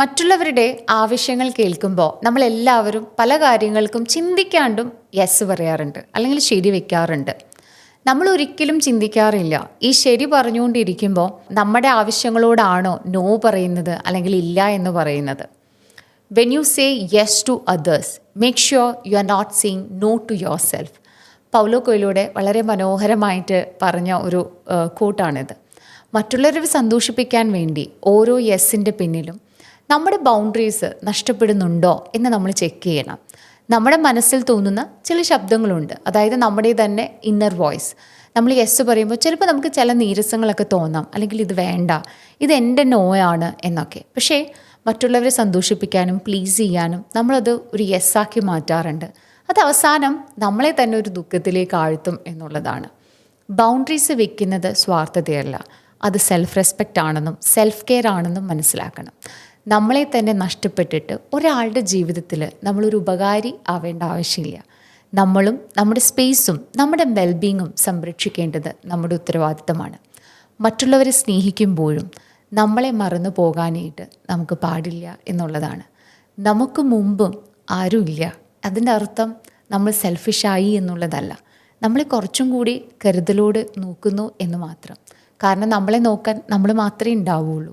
മറ്റുള്ളവരുടെ ആവശ്യങ്ങൾ കേൾക്കുമ്പോൾ നമ്മളെല്ലാവരും പല കാര്യങ്ങൾക്കും ചിന്തിക്കാണ്ടും യെസ് പറയാറുണ്ട് അല്ലെങ്കിൽ ശരി വെക്കാറുണ്ട്. നമ്മൾ ഒരിക്കലും ചിന്തിക്കാറില്ല ഈ ശരി പറഞ്ഞുകൊണ്ടിരിക്കുമ്പോൾ നമ്മുടെ ആവശ്യങ്ങളോടാണോ നോ പറയുന്നത് അല്ലെങ്കിൽ ഇല്ല എന്ന് പറയുന്നത്. When you say yes to others, make sure you are not saying no to yourself. Paulo കൊയ്ലോയുടെ വളരെ മനോഹരമായിട്ട് പറഞ്ഞ ഒരു കോട്ടാണിത്. മറ്റുള്ളവരെ സന്തോഷിപ്പിക്കാൻ വേണ്ടി ഓരോ യെസ്സിൻ്റെ പിന്നിലും നമ്മുടെ ബൗണ്ടറീസ് നഷ്ടപ്പെടുന്നുണ്ടോ എന്ന് നമ്മൾ ചെക്ക് ചെയ്യണം. നമ്മുടെ മനസ്സിൽ തോന്നുന്ന ചില ശബ്ദങ്ങളുണ്ട്, അതായത് നമ്മുടെ തന്നെ ഇന്നർ വോയിസ്. നമ്മൾ യെസ് പറയുമ്പോൾ ചിലപ്പോൾ നമുക്ക് ചില നീരസങ്ങളൊക്കെ തോന്നാം, അല്ലെങ്കിൽ ഇത് വേണ്ട, ഇത് എൻ്റെ നോയാണ് എന്നൊക്കെ. പക്ഷേ മറ്റുള്ളവരെ സന്തോഷിപ്പിക്കാനും പ്ലീസ് ചെയ്യാനും നമ്മളത് ഒരു യെസ്സാക്കി മാറ്റാറുണ്ട്. അത് അവസാനം നമ്മളെ തന്നെ ഒരു ദുഃഖത്തിലേക്ക് ആഴ്ത്തും എന്നുള്ളതാണ്. ബൗണ്ടറീസ് വെക്കുന്നത് സ്വാർത്ഥതയല്ല, അത് സെൽഫ് റെസ്പെക്റ്റ് ആണെന്നും സെൽഫ് കെയർ ആണെന്നും മനസ്സിലാക്കണം. നമ്മളെ തന്നെ നഷ്ടപ്പെട്ടിട്ട് ഒരാളുടെ ജീവിതത്തിൽ നമ്മളൊരു ഉപകാരി ആവേണ്ട ആവശ്യമില്ല. നമ്മളും നമ്മുടെ സ്പേസും നമ്മുടെ വെൽബീങ്ങും സംരക്ഷിക്കേണ്ടത് നമ്മുടെ ഉത്തരവാദിത്തമാണ്. മറ്റുള്ളവരെ സ്നേഹിക്കുമ്പോഴും നമ്മളെ മറന്നു പോകാനായിട്ട് നമുക്ക് പാടില്ല എന്നുള്ളതാണ്. നമുക്ക് മുമ്പും ആരുമില്ല. അതിൻ്റെ അർത്ഥം നമ്മൾ സെൽഫിഷായി എന്നുള്ളതല്ല, നമ്മളെ കുറച്ചും കൂടി കരുതലോട് നോക്കുന്നു എന്ന് മാത്രം. കാരണം നമ്മളെ നോക്കാൻ നമ്മൾ മാത്രമേ ഉണ്ടാവുകയുള്ളൂ.